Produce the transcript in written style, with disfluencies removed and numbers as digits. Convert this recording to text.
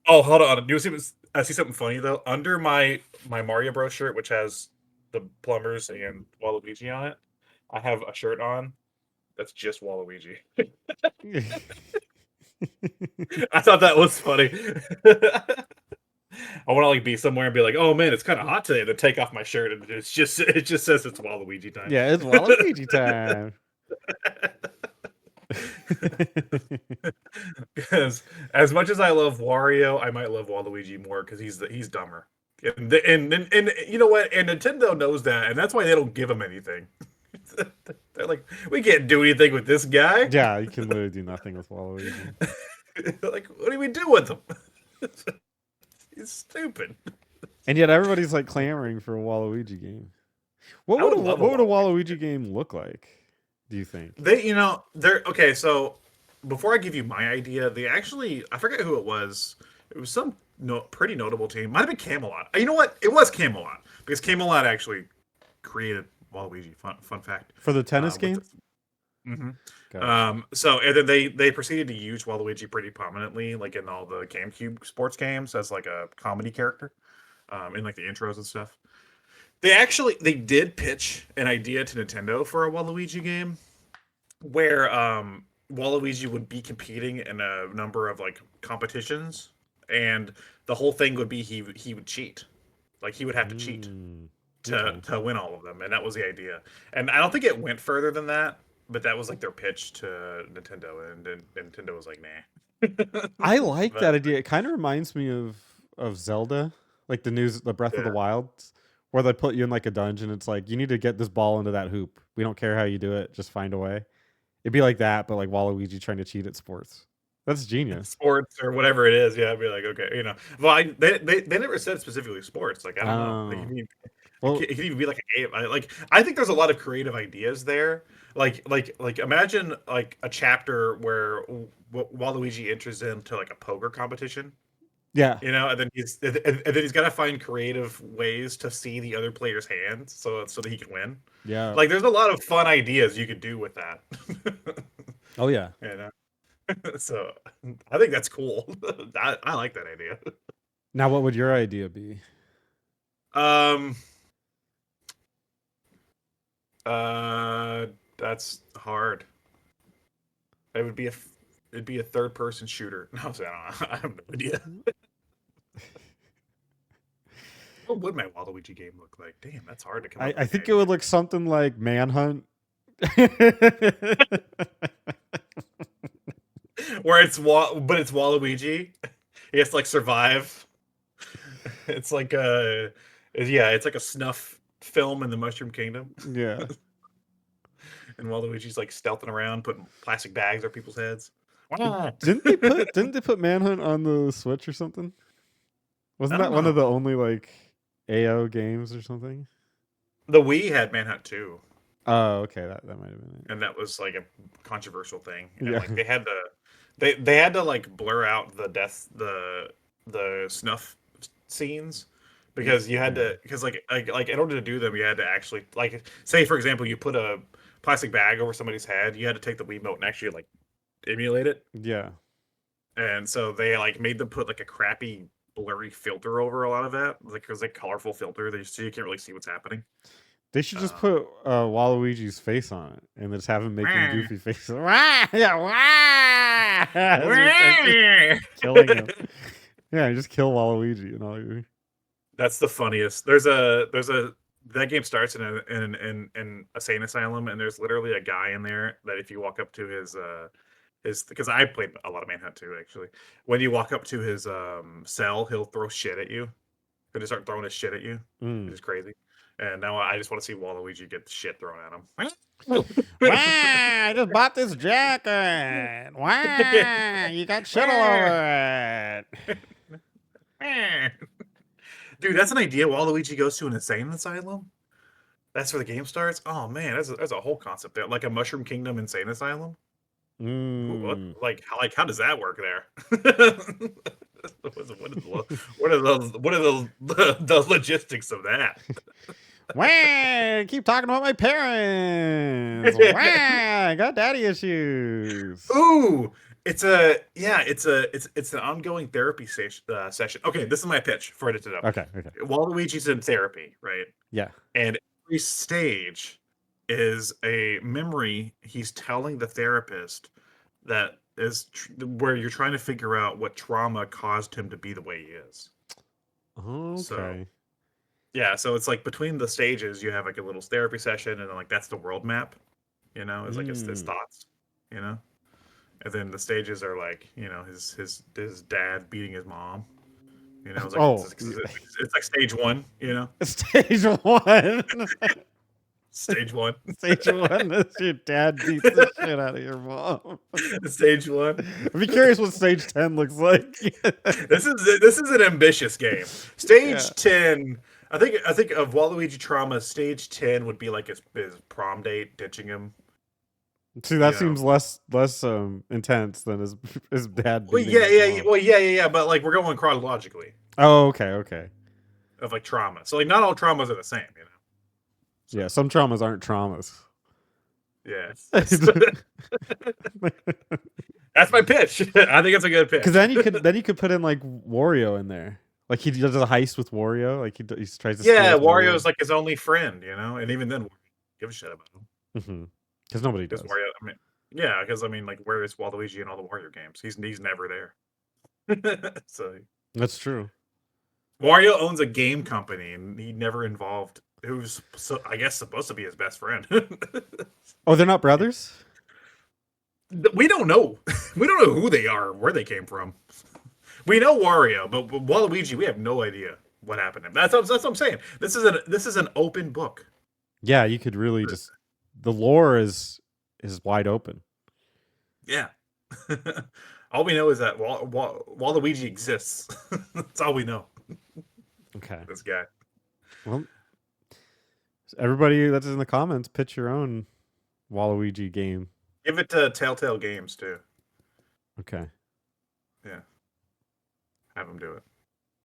Oh, hold on. Do you see? I see something funny though. Under my Mario Bros shirt, which has the plumbers and Waluigi on it, I have a shirt on that's just Waluigi. I thought that was funny. I want to like be somewhere and be like, "Oh man, it's kind of hot today." To take off my shirt and it just says it's Waluigi time. Yeah, it's Waluigi time. Because as much as I love Wario, I might love Waluigi more because he's dumber. And you know what? And Nintendo knows that, and that's why they don't give him anything. They're like, we can't do anything with this guy. Yeah, you can literally do nothing with Waluigi. Like, what do we do with him? He's stupid. And yet everybody's like clamoring for a Waluigi game. What would a Waluigi game look like? Do you think? They're okay. So before I give you my idea, I forget who it was. It was some pretty notable team. Might have been Camelot. You know what? It was Camelot because Camelot actually created Waluigi. Fun fact for the tennis game. Mm-hmm. Gotcha. So and then they proceeded to use Waluigi pretty prominently, like in all the GameCube sports games, as like a comedy character, in like the intros and stuff. They did pitch an idea to Nintendo for a Waluigi game, where Waluigi would be competing in a number of like competitions, and the whole thing would be he would cheat, like he would have to cheat to win all of them, and that was the idea. And I don't think it went further than that. But that was like their pitch to Nintendo, and Nintendo was like, "Nah." I like that idea. It kind of reminds me of Zelda, like the Breath of the Wild, where they put you in like a dungeon. It's like you need to get this ball into that hoop. We don't care how you do it, just find a way. It'd be like that, but like Waluigi trying to cheat at sports. That's genius. Sports or whatever it is, yeah. I'd be like, okay, Well, they never said specifically sports. Like I don't know. Like, it could even be like a game. I think there's a lot of creative ideas there. Like imagine like a chapter where Waluigi enters into like a poker competition. Yeah, and then he's got to find creative ways to see the other player's hands so that he can win. Yeah, like there's a lot of fun ideas you could do with that. Oh yeah, so I think that's cool. I like that idea. Now, what would your idea be? That's hard. It'd be a third-person shooter. No, I don't know. I have no idea. What would my Waluigi game look like? Damn, that's hard to come up with. I think it would look something like Manhunt. Where it's Waluigi. He has to like survive. It's like it's like a snuff film in the Mushroom Kingdom. Yeah. And Waluigi's like stealthing around, putting plastic bags over people's heads. Didn't they put Manhunt on the Switch or something? Wasn't that one of the only like AO games or something? The Wii had Manhunt 2. Oh, okay, that might have been it. And that was like a controversial thing. And like they had to like blur out the snuff scenes because you had to like in order to do them you had to actually like say for example you put a plastic bag over somebody's head, you had to take the Wiimote and actually like emulate it. Yeah. And so they like made them put like a crappy blurry filter over a lot of that, like it was like colorful filter so you can't really see what's happening. They should just put Waluigi's face on it and just have him making goofy faces. Yeah, killing him. Yeah, just kill Waluigi and all. That's the funniest. That game starts in an insane asylum, and there's literally a guy in there that if you walk up to his because I played a lot of Manhunt 2 actually. When you walk up to his cell, he'll throw shit at you. He'll just start throwing his shit at you. Which is crazy. And now I just want to see Waluigi get shit thrown at him. I just bought this jacket. Wow, you got shit all over it. Dude, that's an idea. Waluigi goes to an insane asylum. That's where the game starts. Oh man, there's a whole concept there, like a Mushroom Kingdom insane asylum. How does that work there? What are the logistics of that? Wow, keep talking about my parents. Wow, I got daddy issues. Ooh, it's an ongoing therapy session. Okay, this is my pitch for it to know. Okay. Okay. Waluigi's in therapy, right? Yeah. And every stage is a memory he's telling the therapist that where you're trying to figure out what trauma caused him to be the way he is. So Okay. yeah, so it's like between the stages you have like a little therapy session, and then like that's the world map, is like his thoughts, you know. And then the stages are like, his dad beating his mom. It's like Oh, it's like stage one. stage one. Stage one. Stage one is your dad beats the shit out of your mom. Stage one. I'd be curious what stage 10 looks like. This is an ambitious game. Stage Yeah. 10. I think of Waluigi Trauma. Stage 10 would be like his prom date, ditching him. See, that seems less intense than his dad Well, beating his mom. Well, yeah. But like we're going chronologically Oh, okay. of like trauma. So like not all traumas are the same, So, yeah, some traumas aren't traumas. Yeah. That's my pitch. I think it's a good pitch. Because then you could put in like Wario in there. Like he does a heist with Wario. Like he tries to. Yeah, steal Wario's like his only friend, and even then, give a shit about him. Because nobody does. Wario, because like where is Waluigi in all the Wario games? He's never there. So that's true. Wario owns a game company, and he never involved. Who's I guess supposed to be his best friend. Oh, they're not brothers? We don't know. We don't know who they are, where they came from. We know Wario, but Waluigi, we have no idea what happened to him. That's what I'm saying. This is an open book. Yeah, you could really just the lore is wide open. Yeah. All we know is that Waluigi exists. That's all we know. Okay. This guy. Well, everybody that's in the comments, pitch your own Waluigi game. Give it to Telltale Games too. Okay. Yeah. Have them do it.